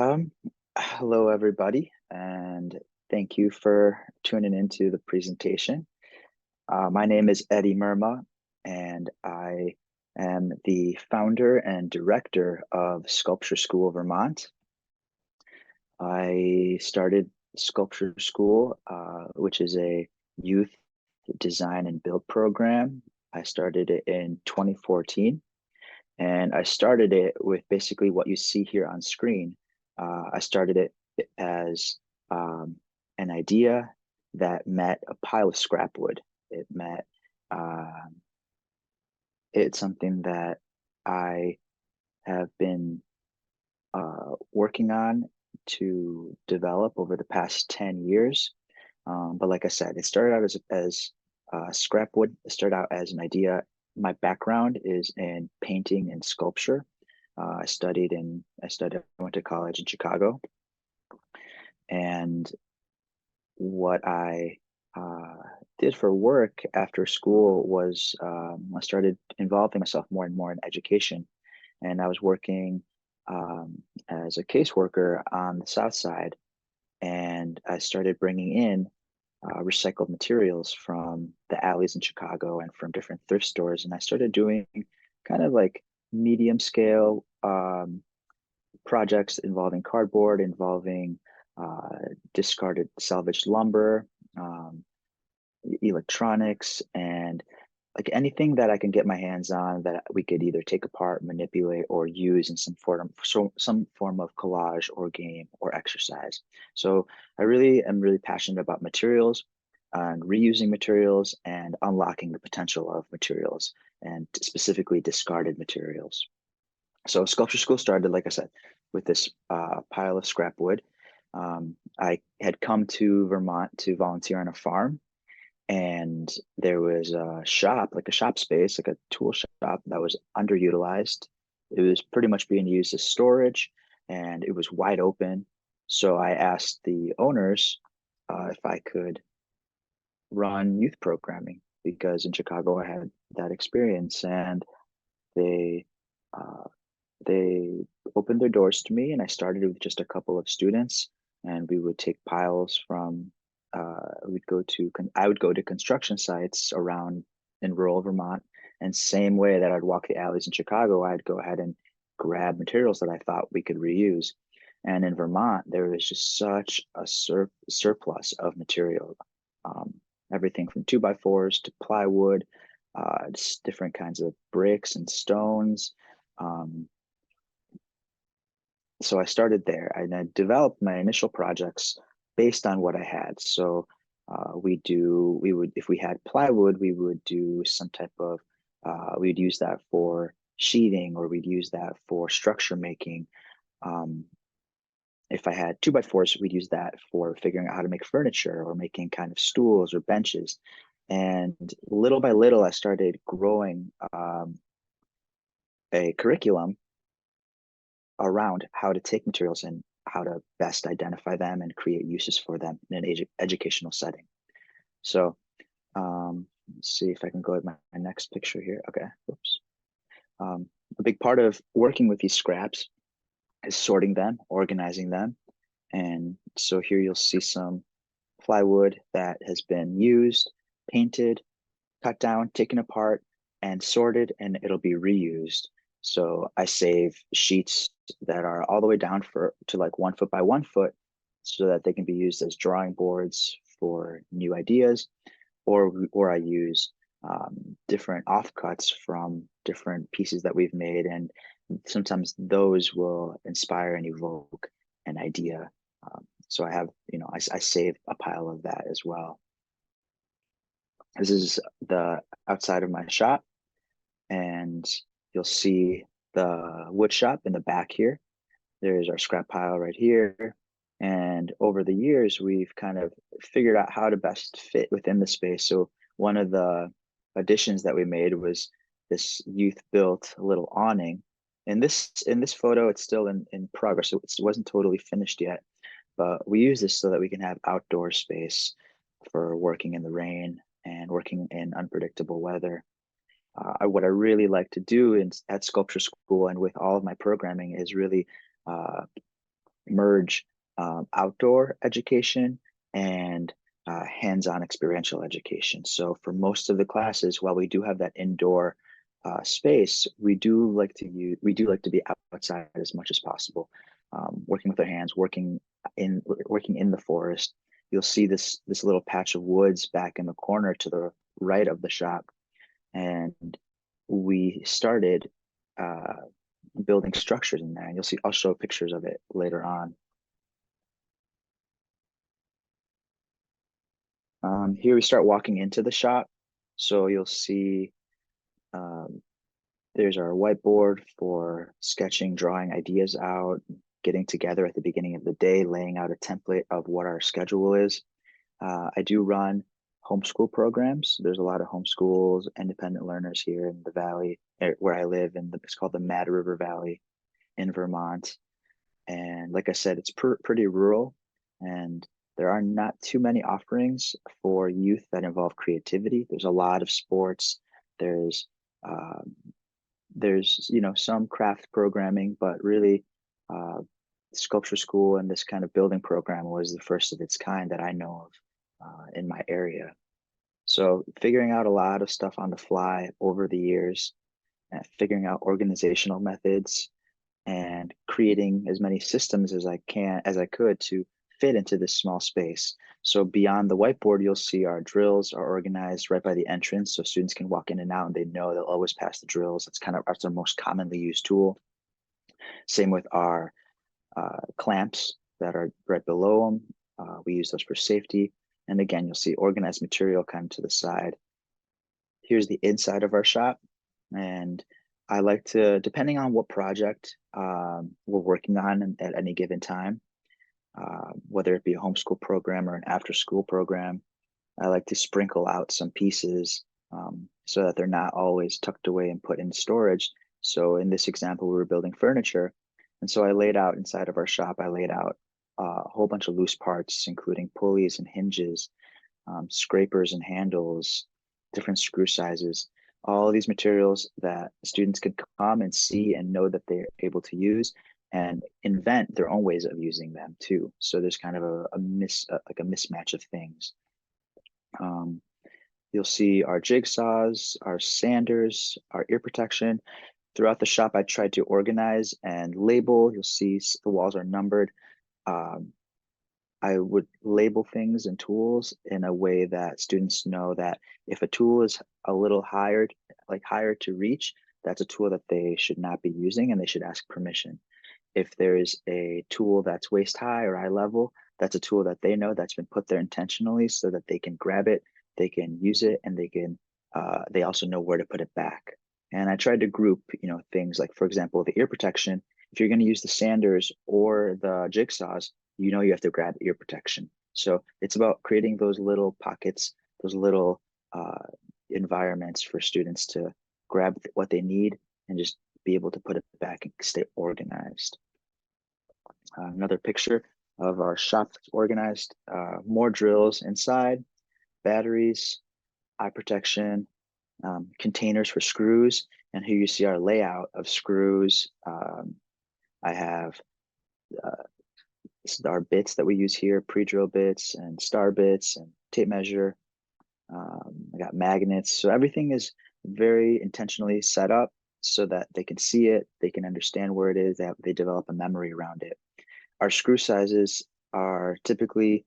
Um, Hello, everybody, and thank you for tuning into the presentation. My name is Eddie Murma, and I am the founder and director of Sculpture School Vermont. I started Sculpture School, which is a youth design and build program. I started it in 2014. And I started it with basically what you see here on screen. I started it as an idea that met a pile of scrap wood. It met, um, it's something that I have been working on to develop over the past 10 years. But like I said, it started out as scrap wood. It started out as an idea. My background is in painting and sculpture. I went to college in Chicago. And what I did for work after school was I started involving myself more and more in education. And I was working as a caseworker on the South Side. And I started bringing in recycled materials from the alleys in Chicago and from different thrift stores. And I started doing kind of like medium scale projects involving cardboard, involving discarded salvaged lumber, um, electronics, and like anything that I can get my hands on that we could either take apart, manipulate, or use in some form of collage or game or exercise. So I really am really passionate about materials and reusing materials and unlocking the potential of materials and specifically discarded materials. So sculpture school started, like I said, with this pile of scrap wood. I had come to Vermont to volunteer on a farm, and there was a shop, like a shop space, like a tool shop that was underutilized. It was pretty much being used as storage, and it was wide open. So I asked the owners if I could run youth programming because in Chicago I had that experience, and they uh, they opened their doors to me, and I started with just a couple of students, and we would take piles from I would go to construction sites around in rural Vermont, and same way that I'd walk the alleys in Chicago, I'd go ahead and grab materials that I thought we could reuse. And in Vermont, there was just such a surplus of material, um, everything from 2x4s to plywood, just different kinds of bricks and stones. Um, so I started there and I developed my initial projects based on what I had. So we would, if we had plywood, we would do some type of, we'd use that for sheathing or we'd use that for structure making. Um, if I had 2x4s, we'd use that for figuring out how to make furniture or making kind of stools or benches. And little by little, I started growing a curriculum around how to take materials and how to best identify them and create uses for them in an educational setting. So let's see if I can go at my next picture here. Okay, whoops. A big part of working with these scraps is sorting them, organizing them. And so here you'll see some plywood that has been used, painted, cut down, taken apart, and sorted, and it'll be reused. So I save sheets that are all the way down to like 1 foot by 1 foot so that they can be used as drawing boards for new ideas, or I use different offcuts from different pieces that we've made, and sometimes those will inspire and evoke an idea. So I have, I save a pile of that as well. This is the outside of my shop, and you'll see the wood shop in the back here. There's our scrap pile right here. And over the years, we've kind of figured out how to best fit within the space. So one of the additions that we made was this youth built little awning. And in this photo, it's still in progress. So it wasn't totally finished yet, but we use this so that we can have outdoor space for working in the rain and working in unpredictable weather. What I really like to do at sculpture school and with all of my programming is really merge outdoor education and hands-on experiential education. So for most of the classes, while we do have that indoor space, we do like to be outside as much as possible, working with our hands, working in the forest. You'll see this little patch of woods back in the corner to the right of the shop, and we started building structures in there. And you'll see, I'll show pictures of it later on. Here we start walking into the shop. So you'll see there's our whiteboard for sketching, drawing ideas out, getting together at the beginning of the day, laying out a template of what our schedule is. I do run homeschool programs. There's a lot of homeschools, independent learners here in the valley where I live, and it's called the Mad River Valley in Vermont. And like I said, it's pretty rural, and there are not too many offerings for youth that involve creativity. There's a lot of sports. Um, there's some craft programming, but really uh, sculpture school and this kind of building program was the first of its kind that I know of in my area. So figuring out a lot of stuff on the fly over the years, and figuring out organizational methods, and creating as many systems as I could to fit into this small space. So beyond the whiteboard, you'll see our drills are organized right by the entrance, so students can walk in and out and they know they'll always pass the drills. That's our most commonly used tool. Same with our clamps that are right below them. We use those for safety. And again, you'll see organized material kind of to the side. Here's the inside of our shop. And I like to, depending on what project we're working on at any given time, whether it be a homeschool program or an after school program, I like to sprinkle out some pieces so that they're not always tucked away and put in storage. So in this example, we were building furniture. And so I laid out inside of our shop, I laid out a whole bunch of loose parts, including pulleys and hinges, scrapers and handles, different screw sizes, all of these materials that students could come and see and know that they're able to use and invent their own ways of using them too. So there's kind of a mismatch of things. You'll see our jigsaws, our sanders, our ear protection. Throughout the shop, I tried to organize and label. You'll see the walls are numbered. I would label things and tools in a way that students know that if a tool is a little higher to reach, that's a tool that they should not be using and they should ask permission. If there's a tool that's waist high or eye level, that's a tool that they know that's been put there intentionally so that they can grab it, they can use it, and they also know where to put it back. And I tried to group, things like, for example, the ear protection. If you're going to use the sanders or the jigsaws, you have to grab ear protection. So it's about creating those little pockets, those little environments for students to grab what they need and just be able to put it back and stay organized. Another picture of our shop that's organized, more drills inside, batteries, eye protection, containers for screws. And here you see our layout of screws. I have our bits that we use here, pre-drill bits and star bits and tape measure. I got magnets. So everything is very intentionally set up so that they can see it, they can understand where it is, they develop a memory around it. Our screw sizes are typically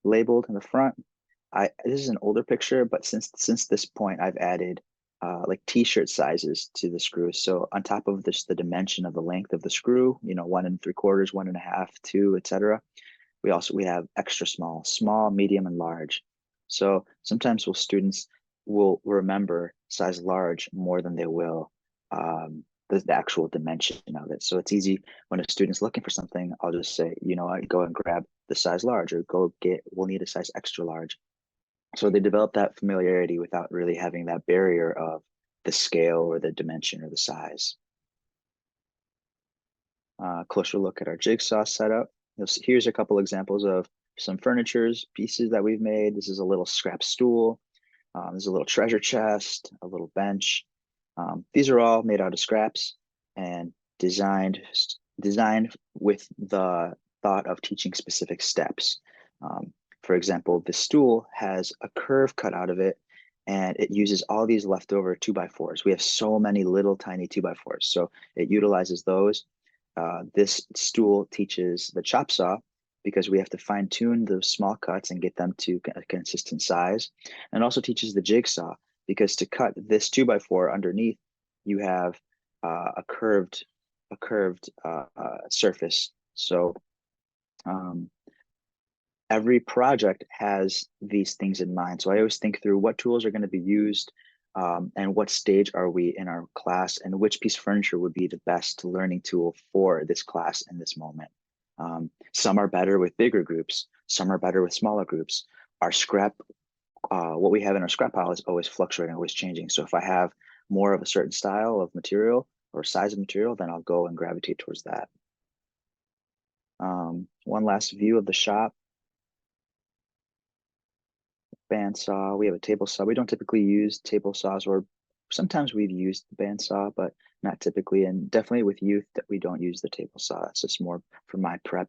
labeled in the front. This is an older picture, but since this point, I've added like t-shirt sizes to the screws. So on top of this, the dimension of the length of the screw, 1 3/4, 1.5, 2, etc. We have extra small, medium, and large. So sometimes students will remember size large more than they will the actual dimension of it. So it's easy when a student's looking for something, I'll just say, go and grab the size large, or we'll need a size extra large. So they develop that familiarity without really having that barrier of the scale or the dimension or the size. Closer look at our jigsaw setup. Here's a couple examples of some pieces that we've made. This is a little scrap stool. There's a little treasure chest, a little bench. These are all made out of scraps and designed designed with the thought of teaching specific steps. For example, the stool has a curve cut out of it, and it uses all these leftover 2x4s. We have so many little tiny 2x4s, so it utilizes those. This stool teaches the chop saw because we have to fine tune the small cuts and get them to a consistent size, and also teaches the jigsaw because to cut this 2x4 underneath, you have a curved surface. So every project has these things in mind. So I always think through what tools are going to be used, and what stage are we in our class, and which piece of furniture would be the best learning tool for this class in this moment. Some are better with bigger groups, some are better with smaller groups. Our scrap, what we have in our scrap pile is always fluctuating, always changing. So if I have more of a certain style of material or size of material, then I'll go and gravitate towards that. One last view of the shop. Bandsaw, we have a table saw. We don't typically use table saws, or sometimes we've used the bandsaw, but not typically. And definitely with youth that we don't use the table saw. It's just more for my prep.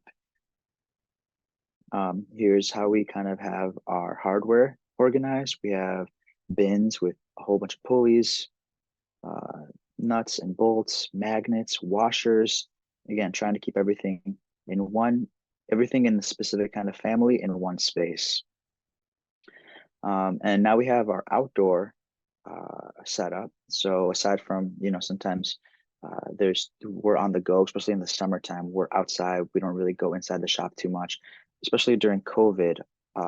Here's how we kind of have our hardware organized. We have bins with a whole bunch of pulleys, nuts and bolts, magnets, washers. Again, trying to keep everything in the specific kind of family in one space. And now we have our outdoor setup. So aside from, sometimes we're on the go, especially in the summertime, we're outside. We don't really go inside the shop too much, especially during COVID,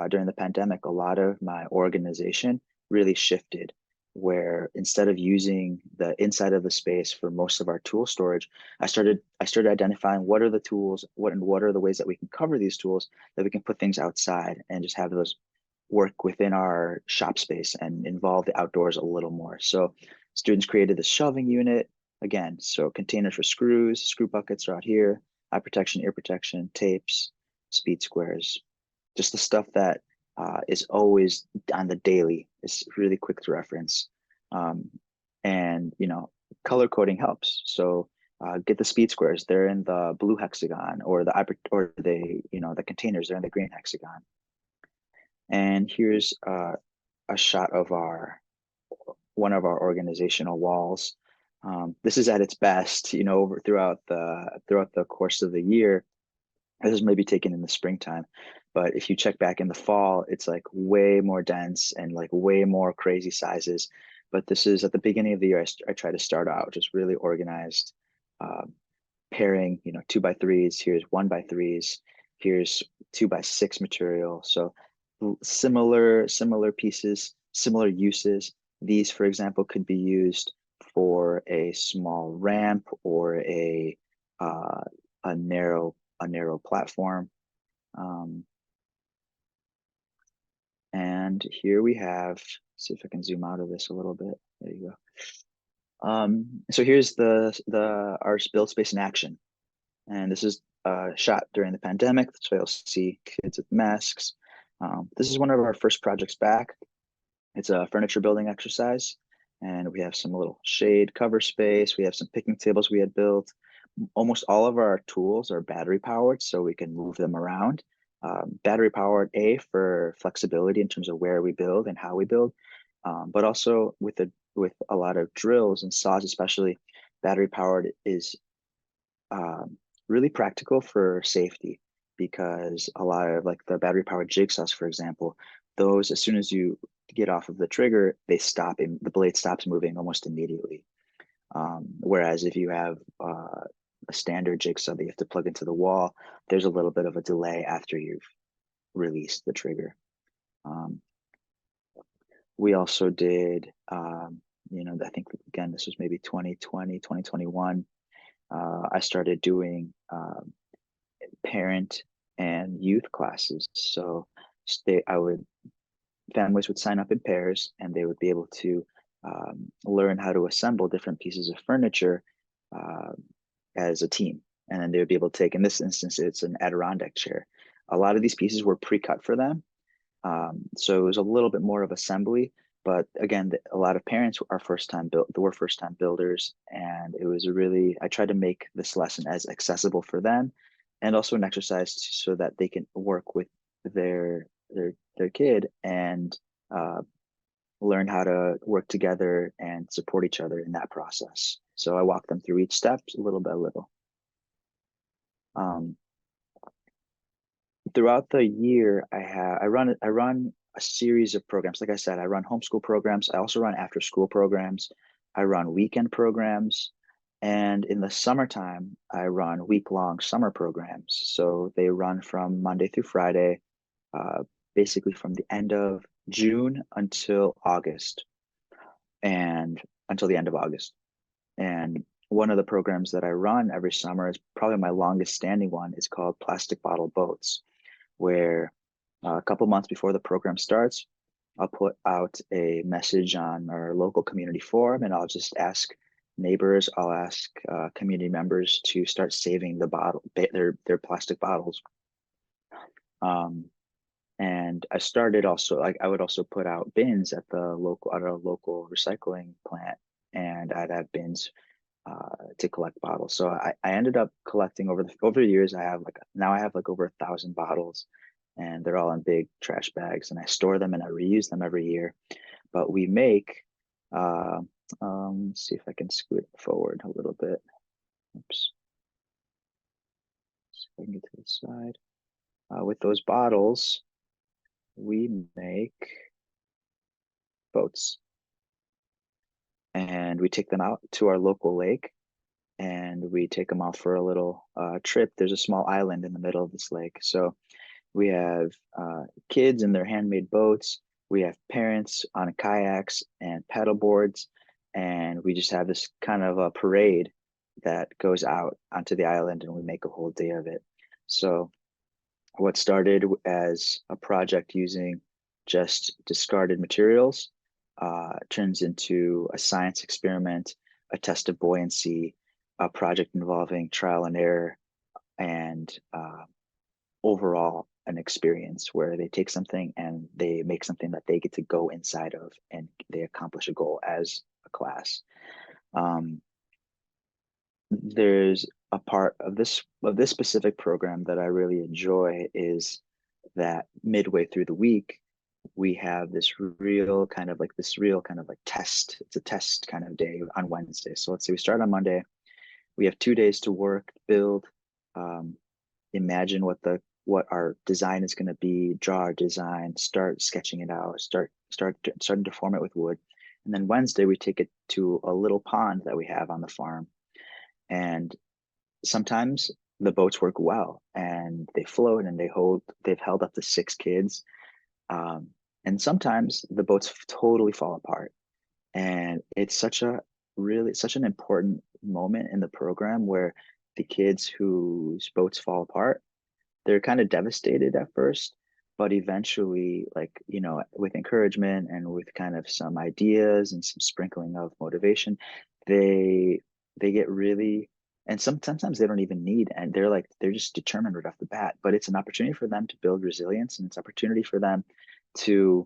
during the pandemic. A lot of my organization really shifted, where instead of using the inside of the space for most of our tool storage, I started identifying what are the tools, what are the ways that we can cover these tools, that we can put things outside and just have those work within our shop space and involve the outdoors a little more. So students created the shelving unit again. So containers for screws, screw buckets are out here, eye protection, ear protection, tapes, speed squares, just the stuff that is always on the daily. It's really quick to reference. And color coding helps. So get the speed squares. They're in the blue hexagon, or the containers, they're in the green hexagon. And here's a shot of one of our organizational walls. This is at its best, throughout the course of the year. This is maybe taken in the springtime, but if you check back in the fall, it's like way more dense and like way more crazy sizes. But this is at the beginning of the year. I try to start out just really organized, pairing, 2x3s. Here's 1x3s. Here's 2x6 material. So similar pieces, similar uses. These, for example, could be used for a small ramp or a narrow platform. And here we have, see if I can zoom out of this a little bit. There you go. So here's our build space in action. And this is shot during the pandemic. So you'll see kids with masks. This is one of our first projects back. It's a furniture building exercise. And we have some little shade cover space. We have some picnic tables we had built. Almost all of our tools are battery powered, so we can move them around. Battery powered, for flexibility in terms of where we build and how we build, but also with a lot of drills and saws, especially battery powered is really practical for safety, because a lot of like the battery powered jigsaws, for example, those, as soon as you get off of the trigger, they stop and the blade stops moving almost immediately. Whereas if you have a standard jigsaw that you have to plug into the wall, there's a little bit of a delay after you've released the trigger. We also did, I think, again, this was maybe 2020, 2021. I started doing parent and youth classes. So families would sign up in pairs, and they would be able to learn how to assemble different pieces of furniture as a team. And then they would be able to take, in this instance, it's an Adirondack chair. A lot of these pieces were pre-cut for them. So it was a little bit more of assembly, But again, a lot of parents are were first time builders, and it was I tried to make this lesson as accessible for them, and also an exercise so that they can work with their kid and learn how to work together and support each other in that process. So I walk them through each step, little by little. Throughout the year, I run a series of programs. Like I said, I run homeschool programs. I also run after school programs. I run weekend programs. And in the summertime, I run week-long summer programs. So they run from Monday through Friday, basically from the end of June until August, and until the end of August. And one of the programs that I run every summer is probably my longest standing one. Is called Plastic Bottle Boats, where a couple months before the program starts, I'll put out a message on our local community forum, and I'll just ask neighbors, I'll ask community members to start saving their plastic bottles. And I started also, like, I would also put out bins at our local recycling plant, and I'd have bins to collect bottles. So I ended up collecting over the years. I have like over 1,000 bottles, and they're all in big trash bags, and I store them and I reuse them every year. But we make, let's see if I can scoot forward a little bit. Oops. See if I can get to the side. With those bottles, we make boats, and we take them out to our local lake, and we take them out for a little trip. There's a small island in the middle of this lake. So we have kids in their handmade boats. We have parents on kayaks and paddle boards, and we just have this kind of a parade that goes out onto the island, and we make a whole day of it. So what started as a project using just discarded materials turns into a science experiment, a test of buoyancy, a project involving trial and error, and overall an experience where they take something and they make something that they get to go inside of, and they accomplish a goal as a class. There's a part of this specific program that I really enjoy is that midway through the week, we have this real kind of like test. It's a test kind of day on Wednesday. So let's say we start on Monday. We have 2 days to work, build, imagine what our design is going to be, draw our design, start sketching it out, starting to form it with wood. And then Wednesday, we take it to a little pond that we have on the farm. And sometimes the boats work well and they float and they've held up to 6 kids. And sometimes the boats totally fall apart. And it's such an important moment in the program where the kids whose boats fall apart, they're kind of devastated at first, but eventually, with encouragement and with kind of some ideas and some sprinkling of motivation, they get really, and sometimes they don't even need, and they're just determined right off the bat. But it's an opportunity for them to build resilience, and it's an opportunity for them to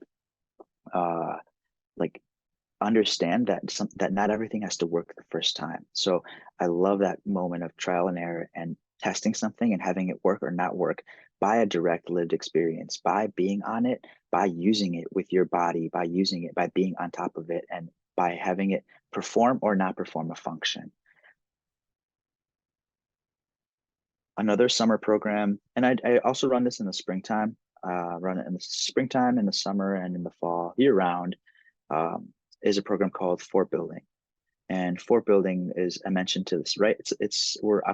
understand that not everything has to work the first time. So I love that moment of trial and error and testing something and having it work or not work by a direct lived experience, by being on it, by using it with your body, by using it, by being on top of it, and by having it perform or not perform a function. Another summer program, and I also run this in the springtime, run it in the springtime, in the summer, and in the fall, year round, is a program called Fort Building. And Fort Building is, I mentioned to this, right?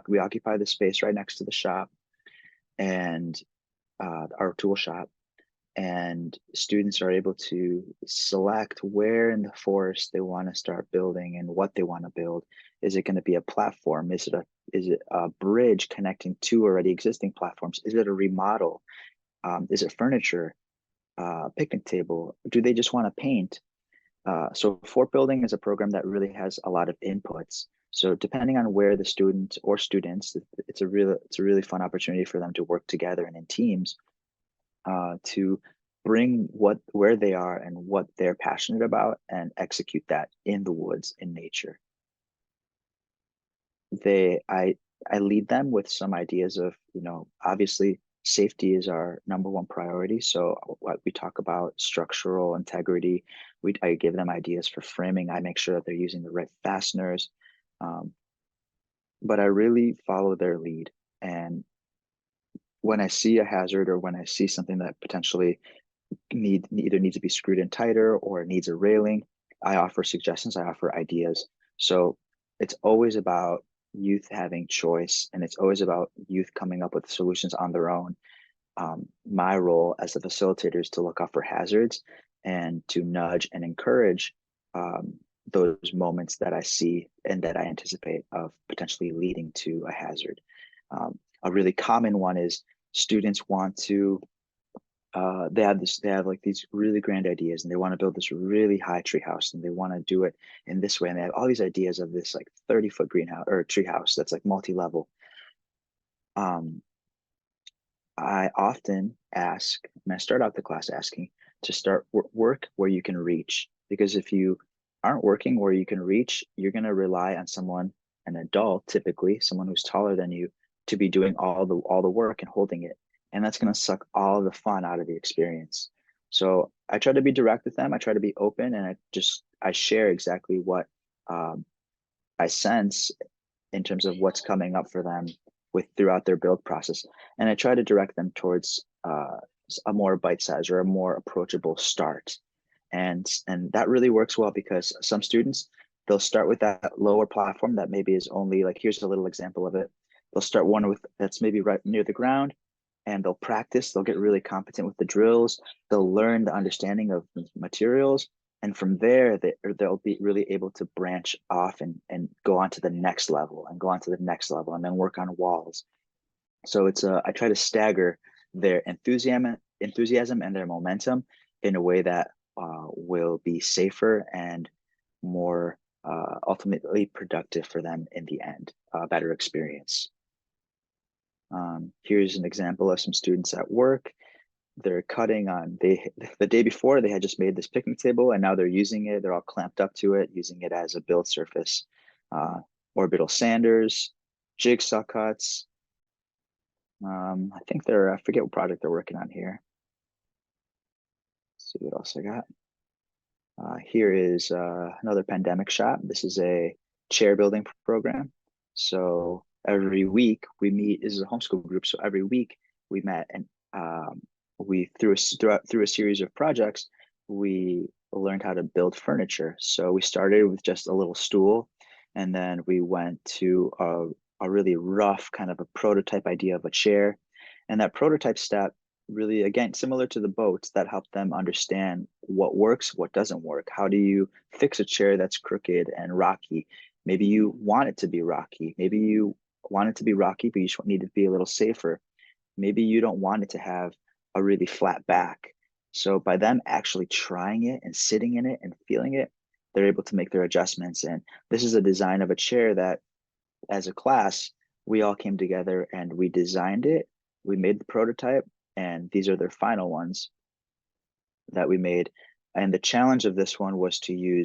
We occupy the space right next to the shop and our tool shop. And students are able to select where in the forest they want to start building and what they want to build. Is it going to be a platform? Is it a bridge connecting 2 already existing platforms? Is it a remodel? Is it furniture? Picnic table? Do they just want to paint? So Fort Building is a program that really has a lot of inputs. So depending on where the student or students, it's a really fun opportunity for them to work together and in teams to bring where they are and what they're passionate about and execute that in the woods, in nature. I lead them with some ideas of, obviously safety is our number one priority. So what we talk about structural integrity, I give them ideas for framing. I make sure that they're using the right fasteners. But I really follow their lead. And when I see a hazard or when I see something that potentially either needs to be screwed in tighter or needs a railing, I offer suggestions, I offer ideas. So it's always about youth having choice, and it's always about youth coming up with solutions on their own. My role as the facilitator is to look out for hazards and to nudge and encourage those moments that I see and that I anticipate of potentially leading to a hazard. A really common one is students want to they have like these really grand ideas and they want to build this really high tree house and they want to do it in this way. And they have all these ideas of this like 30-foot greenhouse or tree house that's like multi-level. I often ask, and I start out the class asking to start work where you can reach, because if you aren't working where you can reach, you're going to rely on someone, an adult, typically someone who's taller than you, to be doing all the work and holding it, and that's going to suck all the fun out of the experience. So I try to be direct with them. I try to be open, and I share exactly what I sense in terms of what's coming up for them with throughout their build process. And I try to direct them towards a more bite-sized or a more approachable start. And that really works well because some students, they'll start with that lower platform that maybe is only like, here's a little example of it. They'll start one with that's maybe right near the ground, and they'll practice, they'll get really competent with the drills, they'll learn the understanding of materials, and from there they'll be really able to branch off and go on to the next level and go on to the next level and then work on walls. So I try to stagger their enthusiasm and their momentum in a way that will be safer and more ultimately productive for them in the end, a better experience. Here's an example of some students at work. They're cutting on, the day before they had just made this picnic table and now they're using it. They're all clamped up to it, using it as a build surface. Orbital sanders, jigsaw cuts. I think I forget what project they're working on here. Let's see what else I got. Here is another pandemic shot. This is a chair building program. So every week we meet, this is a homeschool group. So every week we met and we through a series of projects, we learned how to build furniture. So we started with just a little stool, and then we went to a really rough kind of a prototype idea of a chair. And that prototype step really, again, similar to the boats, that helped them understand what works, what doesn't work. How do you fix a chair that's crooked and rocky? Maybe you want it to be rocky. Maybe you want it to be rocky, but you just need it to be a little safer. Maybe you don't want it to have a really flat back. So by them actually trying it and sitting in it and feeling it, they're able to make their adjustments. And this is a design of a chair that, as a class, we all came together and we designed it. We made the prototype, and these are their final ones that we made. And the challenge of this one was to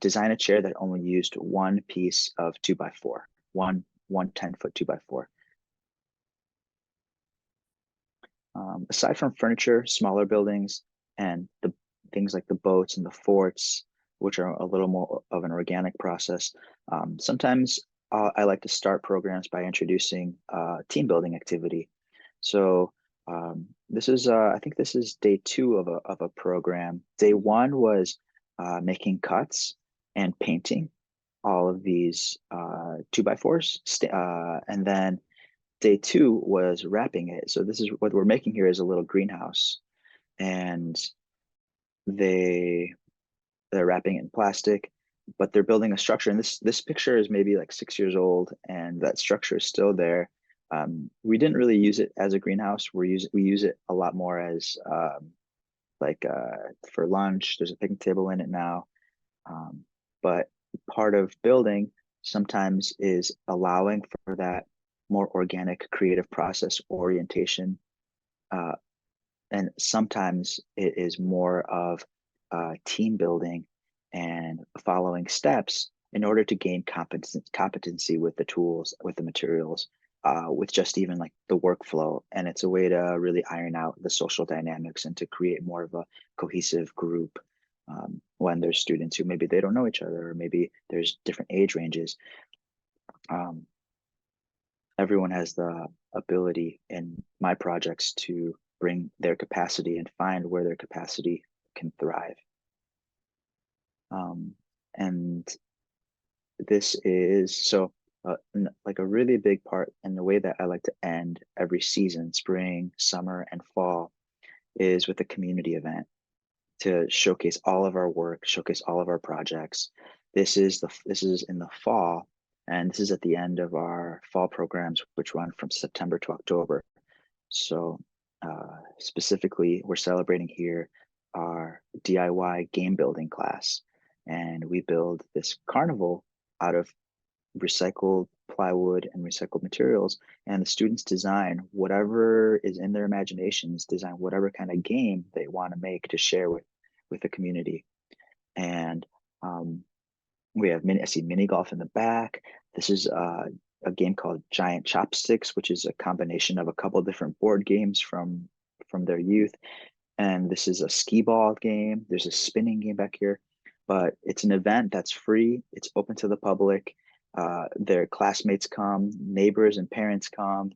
design a chair that only used one piece of 2x4, one 10-foot 2x4. Aside from furniture, smaller buildings, and the things like the boats and the forts, which are a little more of an organic process, sometimes I like to start programs by introducing team building activity. So this is, I think this is day 2 of a program. Day 1 was making cuts and painting all of these 2x4s, and then day 2 was wrapping it. So this is what we're making here is a little greenhouse, and they're wrapping it in plastic, but they're building a structure. And this picture is maybe like 6 years old, and that structure is still there. We didn't really use it as a greenhouse. We use it a lot more as for lunch. There's a picnic table in it now. But part of building sometimes is allowing for that more organic creative process orientation and sometimes it is more of team building and following steps in order to gain competency with the tools, with the materials, with just even like the workflow. And it's a way to really iron out the social dynamics and to create more of a cohesive group when there's students who maybe they don't know each other, or maybe there's different age ranges. Um, Everyone has the ability in my projects to bring their capacity and find where their capacity can thrive. And this is so like a really big part, and the way that I like to end every season, spring, summer, and fall, is with a community event to showcase all of our work, showcase all of our projects. This is in the fall, and this is at the end of our fall programs, which run from September to October. So specifically, we're celebrating here our DIY game building class, and we build this carnival out of recycled plywood and recycled materials, and the students design whatever is in their imaginations, design whatever kind of game they want to make to share with the community. And we have I see mini golf in the back. This is a game called Giant Chopsticks, which is a combination of a couple different board games from their youth. And this is a skee ball game. There's a spinning game back here, but it's an event that's free. It's open to the public. Their classmates come, neighbors and parents come.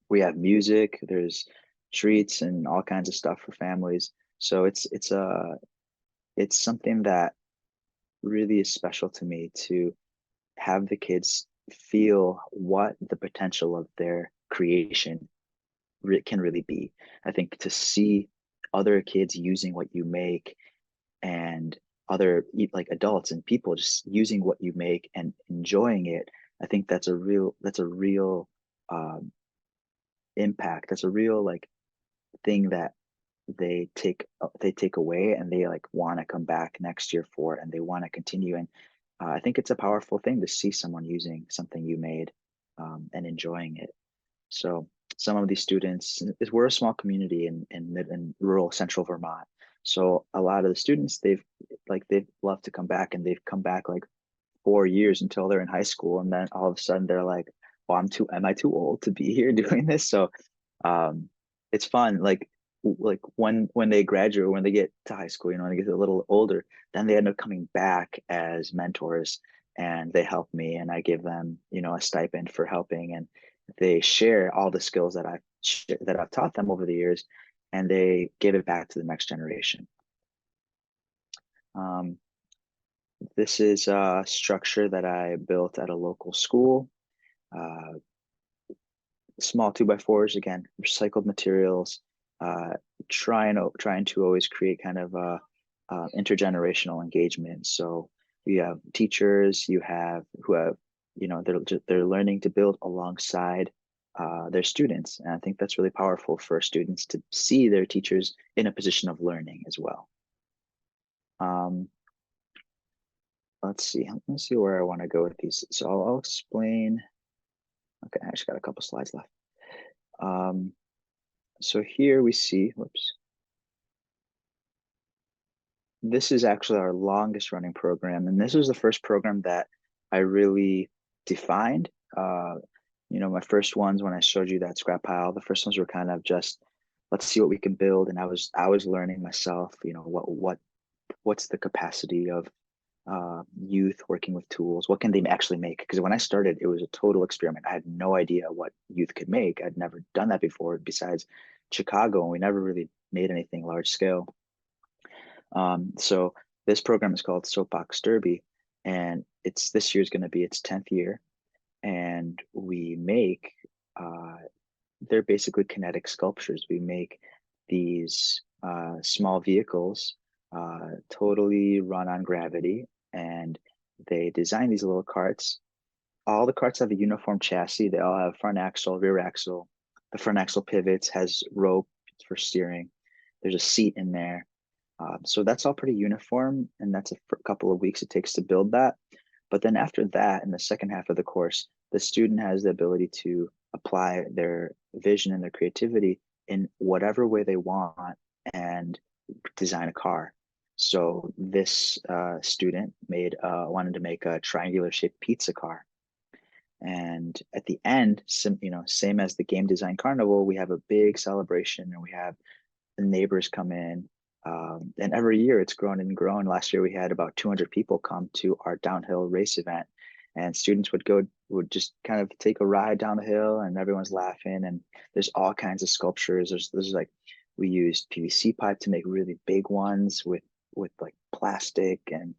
We have music. There's treats and all kinds of stuff for families. So it's something that really is special to me, to have the kids feel what the potential of their creation can really be. I think to see other kids using what you make, and other like adults and people just using what you make and enjoying it, I think that's a real impact. That's a real like thing that they take away, and they like want to come back next year for it, and they want to continue. And I think it's a powerful thing to see someone using something you made and enjoying it. So some of these students, we're a small community in rural central Vermont. So a lot of the students, they've loved to come back, and they've come back like 4 years until they're in high school, and then all of a sudden they're like, "Well, am I too old to be here doing this?" So um, it's fun. Like when they graduate, when they get to high school, when they get a little older, then they end up coming back as mentors, and they help me, and I give them a stipend for helping, and they share all the skills that I've taught them over the years, and they give it back to the next generation. This is a structure that I built at a local school. Small 2x4s, again, recycled materials, trying to always create kind of a intergenerational engagement. So you have teachers, who have they're learning to build alongside their students, and I think that's really powerful for students to see their teachers in a position of learning as well. Let's see where I want to go with these. So I'll explain. Okay, I just got a couple slides left. So here we see, whoops. This is actually our longest running program, and this was the first program that I really defined. My first ones, when I showed you that scrap pile, the first ones were kind of just, let's see what we can build, and I was learning myself. What's the capacity of youth working with tools? What can they actually make? Because when I started, it was a total experiment. I had no idea what youth could make. I'd never done that before, besides Chicago, and we never really made anything large scale. So this program is called Soapbox Derby, and this year is going to be its 10th year, and we make they're basically kinetic sculptures. We make these small vehicles, totally run on gravity, and they design these little carts. All the carts have a uniform chassis. They all have front axle, rear axle. The front axle pivots, has rope for steering. There's a seat in there. So that's all pretty uniform, and that's a couple of weeks it takes to build that. But then after that, in the second half of the course, the student has the ability to apply their vision and their creativity in whatever way they want and design a car. So this student wanted to make a triangular shaped pizza car. And at the end, same as the game design carnival, we have a big celebration and we have the neighbors come in. And every year it's grown and grown. Last year we had about 200 people come to our downhill race event, and students would just kind of take a ride down the hill, and everyone's laughing. And there's all kinds of sculptures. There's like we used PVC pipe to make really big ones with like plastic and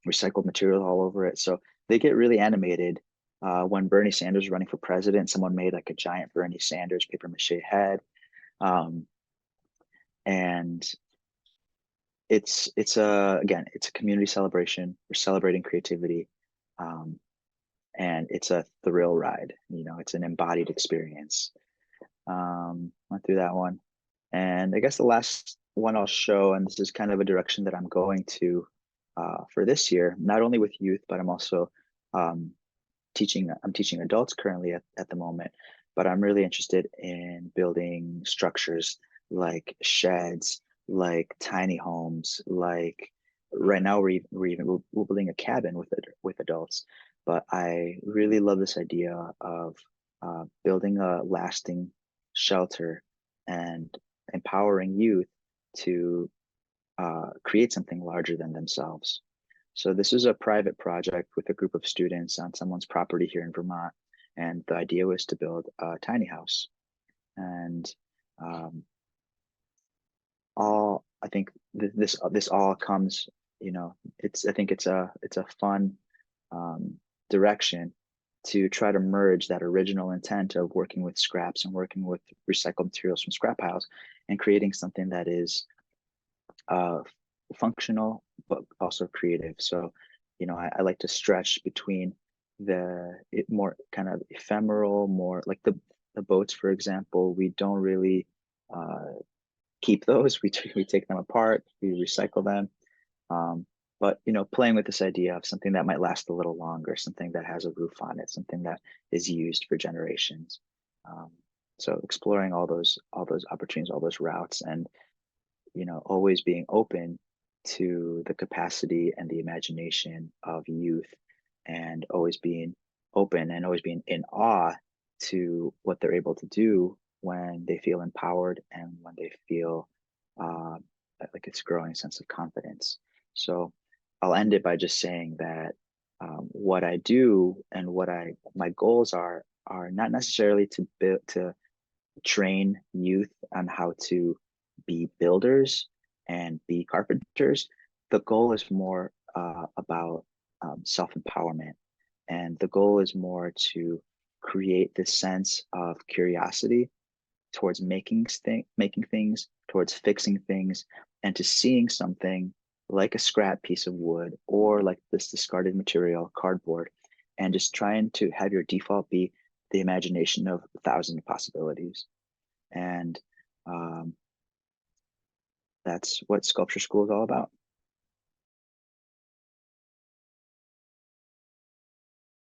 recycled material all over it. So they get really animated. When Bernie Sanders was running for president, someone made like a giant Bernie Sanders paper mache head. Um, and it's a community celebration. We're celebrating creativity, and it's a thrill ride. It's an embodied experience. Went through that one, and I guess the last one I'll show, and this is kind of a direction that I'm going to for this year, not only with youth, but I'm also teaching adults currently at the moment, but I'm really interested in building structures like sheds, like tiny homes, like right now we're building a cabin with adults. But I really love this idea of building a lasting shelter and empowering youth to create something larger than themselves. So this is a private project with a group of students on someone's property here in Vermont. And the idea was to build a tiny house. And I think this all comes, I think it's a fun direction to try to merge that original intent of working with scraps and working with recycled materials from scrap piles and creating something that is functional but also creative. So I like to stretch between more kind of ephemeral, more like the boats, for example. We don't really keep those. We take them apart, we recycle them. But playing with this idea of something that might last a little longer, something that has a roof on it, something that is used for generations. So exploring all those opportunities, all those routes, and always being open to the capacity and the imagination of youth, and always being open and always being in awe to what they're able to do when they feel empowered and when they feel like it's growing sense of confidence. So I'll end it by just saying that what I do and my goals are not necessarily to train youth on how to be builders and be carpenters. The goal is more about self-empowerment, and the goal is more to create this sense of curiosity towards making things, towards fixing things, and to seeing something like a scrap piece of wood or like this discarded material, cardboard, and just trying to have your default be the imagination of 1,000 possibilities. And that's what sculpture school is all about.